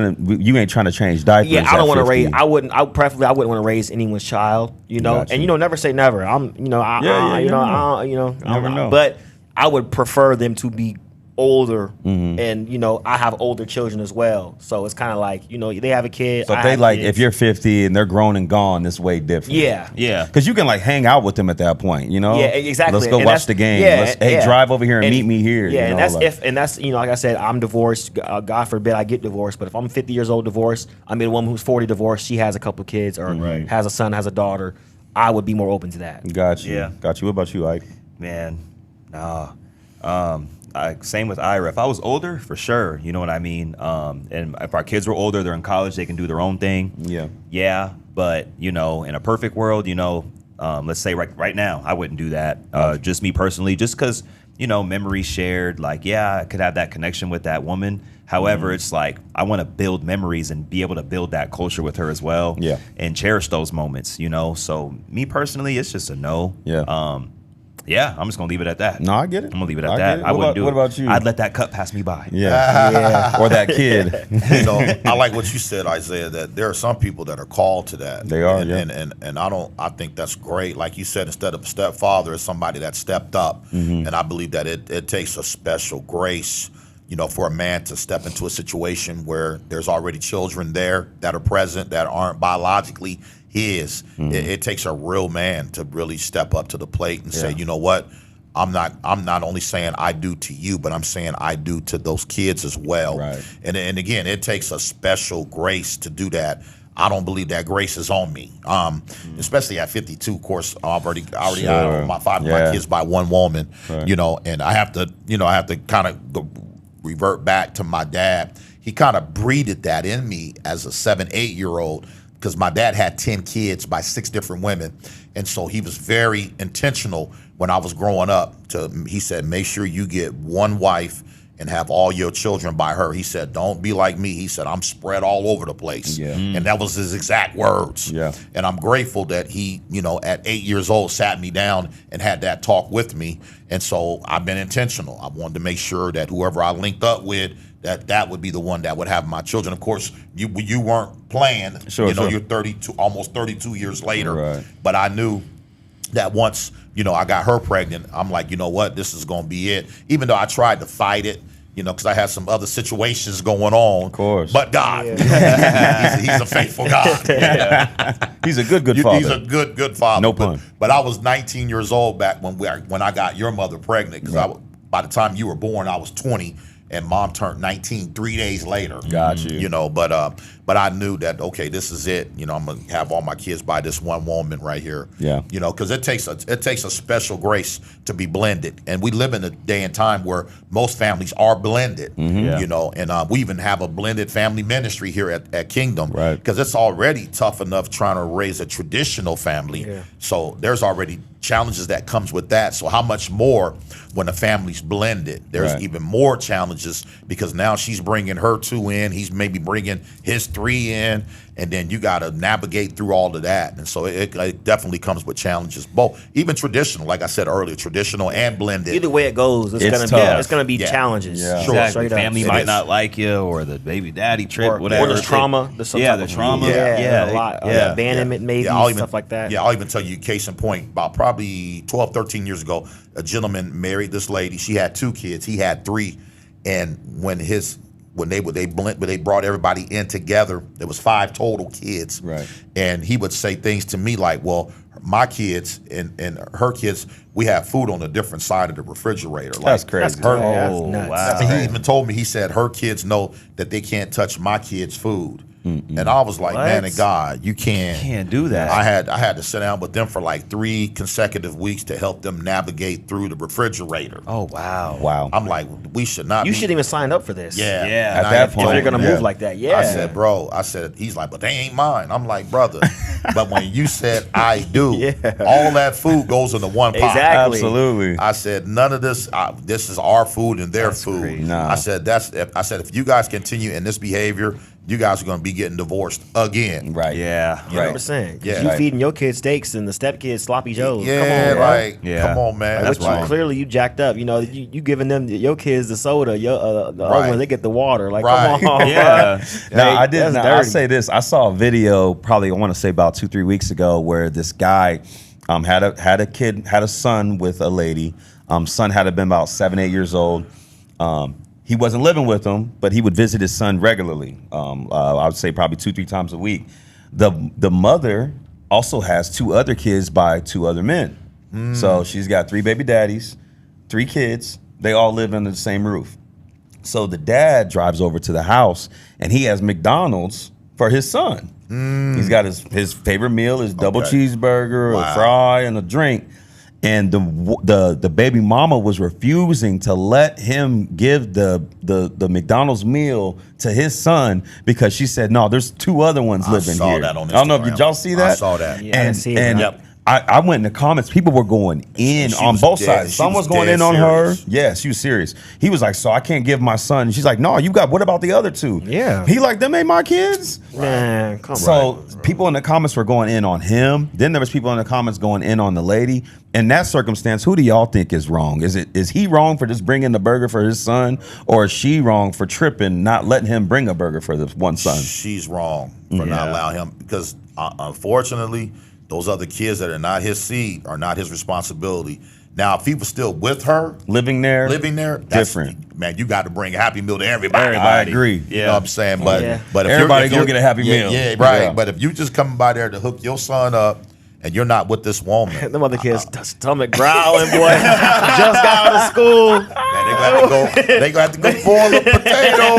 ain't trying to change diapers. Yeah, I don't want to raise. I wouldn't want to raise anyone's child. Gotcha. And never say never. Never know. But I would prefer them to be older, and I have older children as well, so it's kind of like they have a kid. So if you're 50 and they're grown and gone, it's way different. Yeah, because you can hang out with them at that point. Yeah, exactly. Let's go watch the game. Yeah, drive over here and meet me here. Yeah, and that's like I said, I'm divorced. God forbid I get divorced, but if I'm 50 years old divorced, I mean a woman who's 40 divorced, she has a couple kids or has a son, has a daughter, I would be more open to that. Got you. Yeah. Got you. What about you, Ike? Man, nah. Same with Ira. If I was older, for sure, you know what I mean. And if our kids were older, they're in college, they can do their own thing. Yeah. But in a perfect world, let's say right now, I wouldn't do that. Just me personally, just because memories shared. Like, I could have that connection with that woman. However, it's like I want to build memories and be able to build that culture with her as well. Yeah. And cherish those moments. So me personally, it's just a no. Yeah. I'm just gonna leave it at that. No, I get it. I'm gonna leave it at that. I wouldn't do it. What about you? I'd let that cup pass me by. Yeah. Or that kid. I like what you said, Isaiah, that there are some people that are called to that. They are, and I think that's great. Like you said, instead of a stepfather, it's somebody that stepped up. And I believe that it takes a special grace, for a man to step into a situation where there's already children there that are present that aren't biologically his. It takes a real man to really step up to the plate and say, you know what, I'm not only saying I do to you, but I'm saying I do to those kids as well. Right. And again, it takes a special grace to do that. I don't believe that grace is on me, especially at 52. Of course, I already had my 5 of my kids by one woman, and I have to kind of revert back to my dad. He kind of breeded that in me as a 7-8-year-old. Because my dad had 10 kids by 6 different women. And so he was very intentional when I was growing up. He said, make sure you get one wife and have all your children by her. He said, don't be like me. He said, I'm spread all over the place. Yeah. And that was his exact words. Yeah. And I'm grateful that he, at 8 years old, sat me down and had that talk with me. And so I've been intentional. I wanted to make sure that whoever I linked up with, that would be the one that would have my children. Of course, you weren't playing. Sure. You're 32, almost 32 years later. Right. But I knew that once, I got her pregnant, I'm like, you know what, this is going to be it. Even though I tried to fight it, because I had some other situations going on. Of course. But God, he's a faithful God. He's a good father. He's a good father. No pun. But I was 19 years old back when I got your mother pregnant. Because by the time you were born, I was 20. And mom turned 19 3 days later. Got you. But I knew that, okay, this is it. I'm gonna have all my kids by this one woman right here. Yeah. Because it takes a special grace to be blended, and we live in a day and time where most families are blended. And we even have a blended family ministry here at Kingdom, right? Because it's already tough enough trying to raise a traditional family. Yeah. So there's already challenges that comes with that. So how much more when a family's blended? There's even more challenges because now she's bringing her 2 in, he's maybe bringing his 3 in, and then you got to navigate through all of that. And so it definitely comes with challenges, both even traditional, like I said earlier, traditional and blended. Either way it goes, it's gonna be challenges. Yeah. Sure. Exactly. Family might not like you, or the baby daddy trip, or whatever. Or the trauma. The trauma. A lot. Abandonment, maybe, stuff like that. Yeah, I'll even tell you, case in point, about probably 12, 13 years ago, a gentleman married this lady. She had 2 kids. He had 3. And when they brought everybody in together, there was 5 total kids. Right. And he would say things to me like, well, my kids and her kids, we have food on a different side of the refrigerator. Like, that's crazy. That's nuts. Wow. And he even told me, he said her kids know that they can't touch my kids' food. And I was like, What? man of God, you Can't do that. I had to sit down with them for like 3 consecutive weeks to help them navigate through the refrigerator. Oh wow. Wow. I'm like, we should not. You shouldn't even sign up for this. Yeah. Yeah. And At I that had If told point, they're gonna him, move like that, yeah. I said, bro, he's like, but they ain't mine. I'm like, brother, but when you said I do, Yeah. all that food goes into one pot. Exactly. Absolutely. I said, none of this. This is our food and their food. crazy. Nah. I said, if you guys continue in this behavior, you guys are going to be getting divorced again. Right. Yeah. Right. 100%. Yeah. You Right. feeding your kids steaks and the stepkids sloppy joes. Yeah, Come on, bro. right. Yeah. Come on, man. That's But you, right. clearly you jacked up. You know, you giving them your kids the soda. Your the Right. other ones they get the water. Like, Right. come on, Yeah. bro. Now Hey, I did. that's Now, I'll dirty. say this. I saw a video, probably I want to say about 2-3 weeks ago, where this guy had a son with a lady. Son had been about 7-8 years old. He wasn't living with him, but he would visit his son regularly. I would say probably 2-3 times a week. The mother also has 2 other kids by 2 other men. So she's got 3 baby daddies, 3 kids. They all live under the same roof. So the dad drives over to the house and he has McDonald's for his son. He's got his favorite meal, his double cheeseburger, a fry, and a drink. And the baby mama was refusing to let him give the McDonald's meal to his son because she said, no, there's 2 other ones living saw here. that on I don't know if Instagram. y'all see that. I saw that. Yeah, I see it. And Yep. I went in the comments. People were going in She on was both dead- sides. she Some was was going dead in on serious. her. Yeah, she was serious. He was like, so I can't give my son. She's like, no, what about the other 2? Yeah. He like, them ain't my kids. Man, come on. So people in the comments were going in on him. Then there was people in the comments going in on the lady. In that circumstance, who do y'all think is wrong? Is he wrong for just bringing the burger for his son, or is she wrong for tripping, not letting him bring a burger for the one son? She's wrong for not allowing him because unfortunately, those other kids that are not his seed are not his responsibility. Now, if he was still with her, Living there, that's different. Man, you got to bring a Happy Meal to everybody. I agree. You know what I'm saying? But Yeah. but if Everybody if go get a Happy Meal. Yeah, right. Yeah. But if you just coming by there to hook your son up and you're not with this woman, them other kids stomach growling, boy. Just got out of school. man, they gonna have to go boil a potato.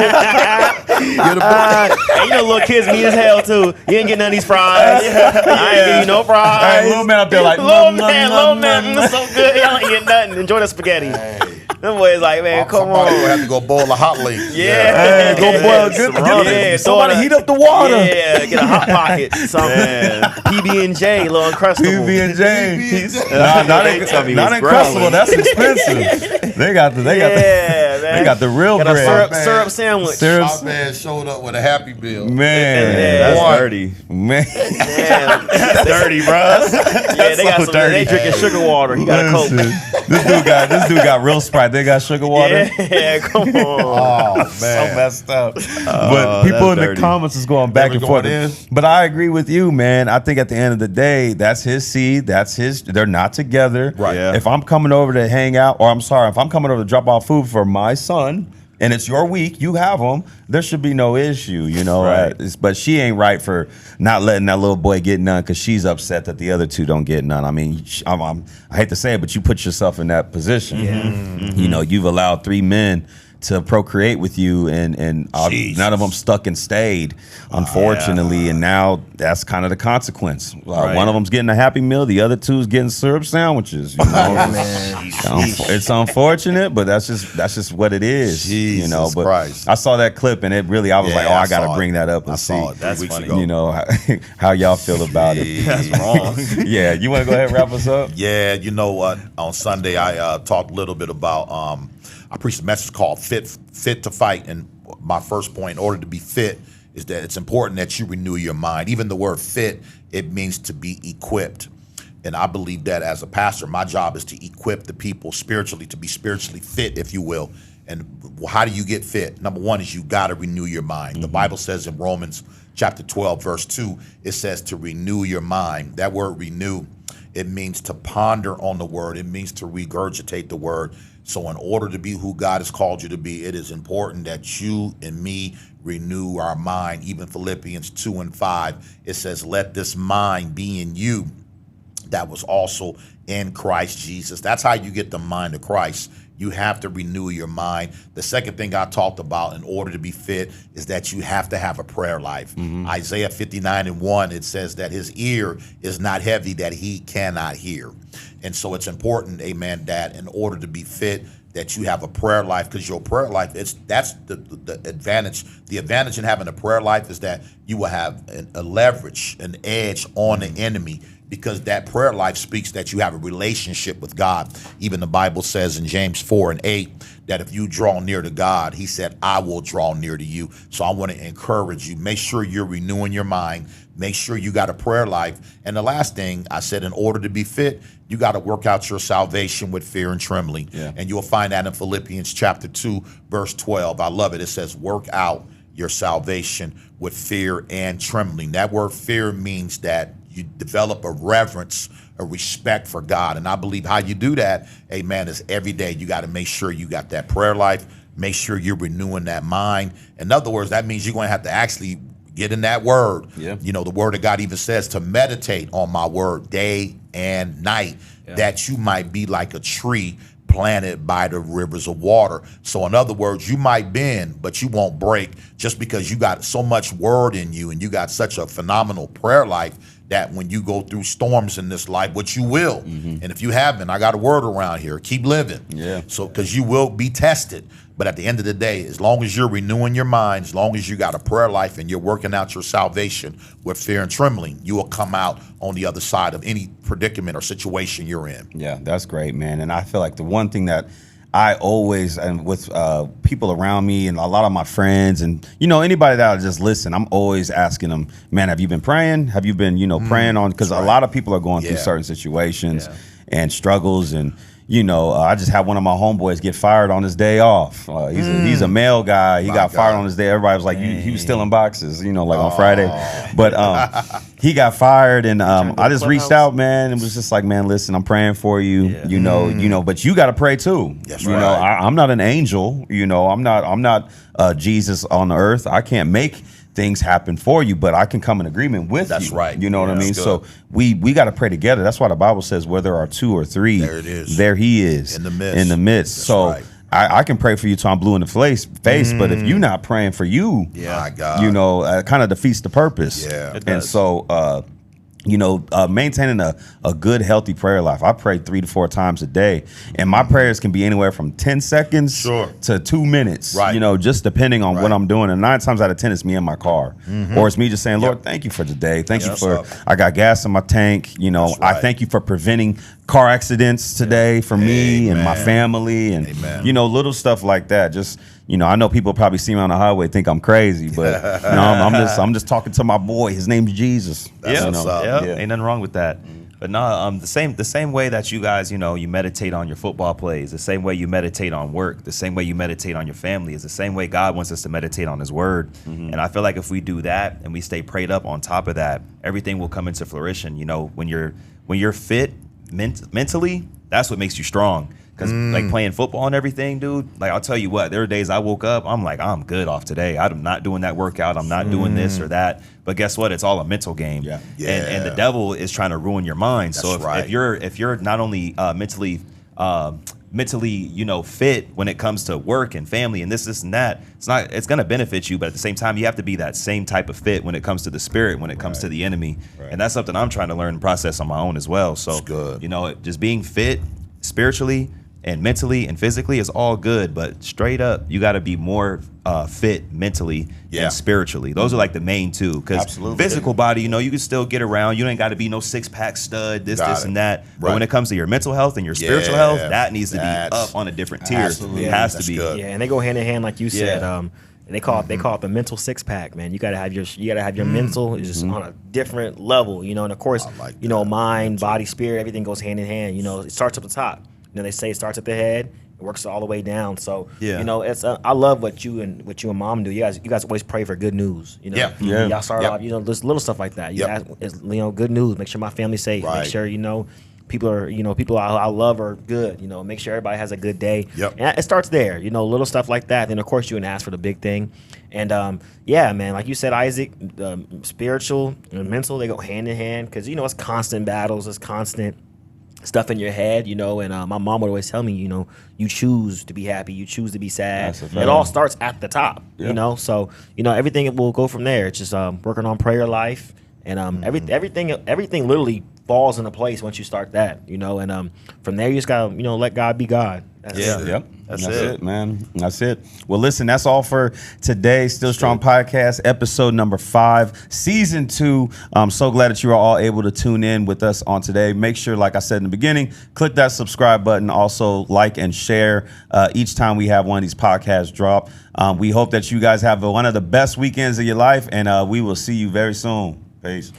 Get a boy. And you know, little kids mean as hell too. You ain't getting none of these fries. I ain't getting you no fries. Hey, little man up there like, little nom, man, nom, little man, nom, so good. Y'all ain't getting nothing. Enjoy the spaghetti. Them boys like, man, come Somebody on. gonna have to go boil a hot link. Yeah. Hey, go boil good. Some ramen. Somebody heat up the water. Yeah, get a hot pocket, something. PB&J, little Uncrustable. PB&J. Not Not was Uncrustable. growling. That's expensive. They got the Man. got the real Got a bread. syrup sandwich. Syrup. My man showed up with a Happy Meal. Man, Yeah, That's boy. dirty. Man, Man. That's dirty, bro. Yeah, they got so some. dirty. They drinking sugar water. He got a Coke. Listen, this dude got real Sprite. They got sugar water. Yeah, come on. Oh man, So messed up. But people in that's the dirty. comments is going back Never and forth. going in. But I agree with you, man. I think at the end of the day, that's his seed. That's his. They're not together. Right. Yeah. If I'm coming over to hang out, or I'm sorry, if I'm coming over to drop off food for my son, and it's your week, you have them, there should be no issue, you know. Right. But she ain't right for not letting that little boy get none because she's upset that the other 2 don't get none. I mean, I hate to say it, but you put yourself in that position. You know, you've allowed 3 men to procreate with you, and none of them stuck and stayed, unfortunately. And now that's kind of the consequence. One of them's getting a Happy Meal, the other 2's getting syrup sandwiches. You know? It's unfortunate, but that's just what it is. You know, Jesus but Christ. I saw that clip, and it really, I was like, oh, I got to bring that up and I see. saw it 3 weeks funny. ago. You know how y'all feel about it. That's wrong. Yeah, you want to go ahead and wrap us up? Yeah, you know what? On Sunday, I talked a little bit about. I preached a message called "Fit to Fight," and my first point, in order to be fit, is that it's important that you renew your mind. Even the word "fit," it means to be equipped, and I believe that as a pastor, my job is to equip the people spiritually to be spiritually fit, if you will. And how do you get fit? Number one is you got to renew your mind. The Bible says in Romans chapter 12, verse 2, it says to renew your mind. That word renew, it means to ponder on the word. It means to regurgitate the word. So in order to be who God has called you to be, it is important that you and me renew our mind. Even Philippians 2:5, it says, let this mind be in you that was also in Christ Jesus. That's how you get the mind of Christ. You have to renew your mind. The second thing I talked about in order to be fit is that you have to have a prayer life. Isaiah 59:1, it says that his ear is not heavy that he cannot hear. And so it's important, amen, that in order to be fit, that you have a prayer life, because your prayer life, that's the advantage. The advantage in having a prayer life is that you will have a leverage, an edge on the enemy, because that prayer life speaks that you have a relationship with God. Even the Bible says in James 4:8 that if you draw near to God, he said, I will draw near to you. So I want to encourage you, make sure you're renewing your mind, make sure you got a prayer life. And the last thing I said, in order to be fit, you got to work out your salvation with fear and trembling. And you'll find that in Philippians chapter 2, verse 12. I love it. It says, work out your salvation with fear and trembling. That word fear means that you develop a reverence, a respect for God. And I believe how you do that, amen, is every day you got to make sure you got that prayer life, make sure you're renewing that mind. In other words, that means you're going to have to actually get in that word. You know, the word of God even says to meditate on my word day and night, that you might be like a tree planted by the rivers of water. So in other words, you might bend, but you won't break, just because you got so much word in you and you got such a phenomenal prayer life that when you go through storms in this life, which you will, and if you haven't, I got a word around here, keep living. So because you will be tested. But at the end of the day, as long as you're renewing your mind, as long as you got a prayer life and you're working out your salvation with fear and trembling, you will come out on the other side of any predicament or situation you're in. Yeah, that's great, man. And I feel like the one thing that I always, and with people around me and a lot of my friends and, you know, anybody that'll just listen, I'm always asking them, man, have you been praying? Have you been, you know, praying on, because a lot of people are going through certain situations and struggles. And, you know, I just had one of my homeboys get fired on his day off. He's a male guy. He got fired on his day. Everybody was like, he was stealing boxes, you know, like on Friday. But he got fired, and I just reached out, man, and was just like, man, listen, I'm praying for you. You know, but you got to pray too. You know, I'm not an angel. You know, I'm not Jesus on the earth. I can't make things happen for you, but I can come in agreement with you. That's right. You know what I mean? So we got to pray together. That's why the Bible says where there are two or three, there it is. There he is. In the midst. That's so right. I can pray for you till I'm blue in the face, but if you're not praying for you, my God, you know, it kind of defeats the purpose. And so you know, maintaining a good, healthy prayer life. I pray 3 to 4 times a day, and my prayers can be anywhere from 10 seconds to 2 minutes, you know, just depending on what I'm doing. And 9 times out of 10, it's me in my car, or it's me just saying, Lord, thank you for today. Thank you for, I got gas in my tank. You know, I thank you for preventing car accidents today for me and my family, and, you know, little stuff like that. Just, you know, I know people probably see me on the highway, think I'm crazy, but you know, I'm just talking to my boy. His name's Jesus. Ain't nothing wrong with that. But no, the same way that you guys, you know, you meditate on your football plays, the same way you meditate on work, the same way you meditate on your family, is the same way God wants us to meditate on His Word. And I feel like if we do that and we stay prayed up on top of that, everything will come into fruition. You know, when you're fit mentally, that's what makes you strong. Because like playing football and everything, dude, like I'll tell you what, there are days I woke up, I'm like, I'm good off today. I'm not doing that workout. I'm not doing this or that. But guess what? It's all a mental game. And the devil is trying to ruin your mind. That's so if you're not only mentally, you know, fit when it comes to work and family and this and that, it's going to benefit you. But at the same time, you have to be that same type of fit when it comes to the spirit, when it comes to the enemy. And that's something I'm trying to learn and process on my own as well. So, you know, just being fit spiritually and mentally and physically is all good, but straight up, you got to be more fit mentally and spiritually. Those are like the main two. Because physical body, you know, you can still get around. You ain't got to be no 6-pack stud, this and that. But when it comes to your mental health and your spiritual health, that needs to be up on a different tier. It has to be. Yeah, and they go hand in hand, like you said. They call it the mental 6-pack, man. You gotta have your mental is just on a different level, you know. And of course, you know, mind, body, spirit, everything goes hand in hand. You know, it starts at the top. You know, they say it starts at the head, it works all the way down. So you know, it's I love what you and mom do. You guys always pray for good news. You know, y'all start off, you know, just little stuff like that. You know, good news. Make sure my family's safe. Make sure, you know, people are, people I love are good. Make sure everybody has a good day. Yep. And it starts there, little stuff like that. Then of course you can ask for the big thing. And yeah, man, like you said, Isaac, spiritual and mental, they go hand in hand because it's constant battles, it's constant stuff in your head, and my mom would always tell me, you choose to be happy, you choose to be sad. It all starts at the top, so everything will go from there. It's just working on prayer life, and everything literally falls into place once you start that, and from there you just gotta let God be God. That's it, man. That's it. Well, listen, that's all for today. Still Strong Podcast, episode number 5, season 2. I'm so glad that you are all able to tune in with us on today. Make sure, like I said in the beginning, click that subscribe button. Also, like and share each time we have one of these podcasts drop. We hope that you guys have one of the best weekends of your life, and we will see you very soon. Peace.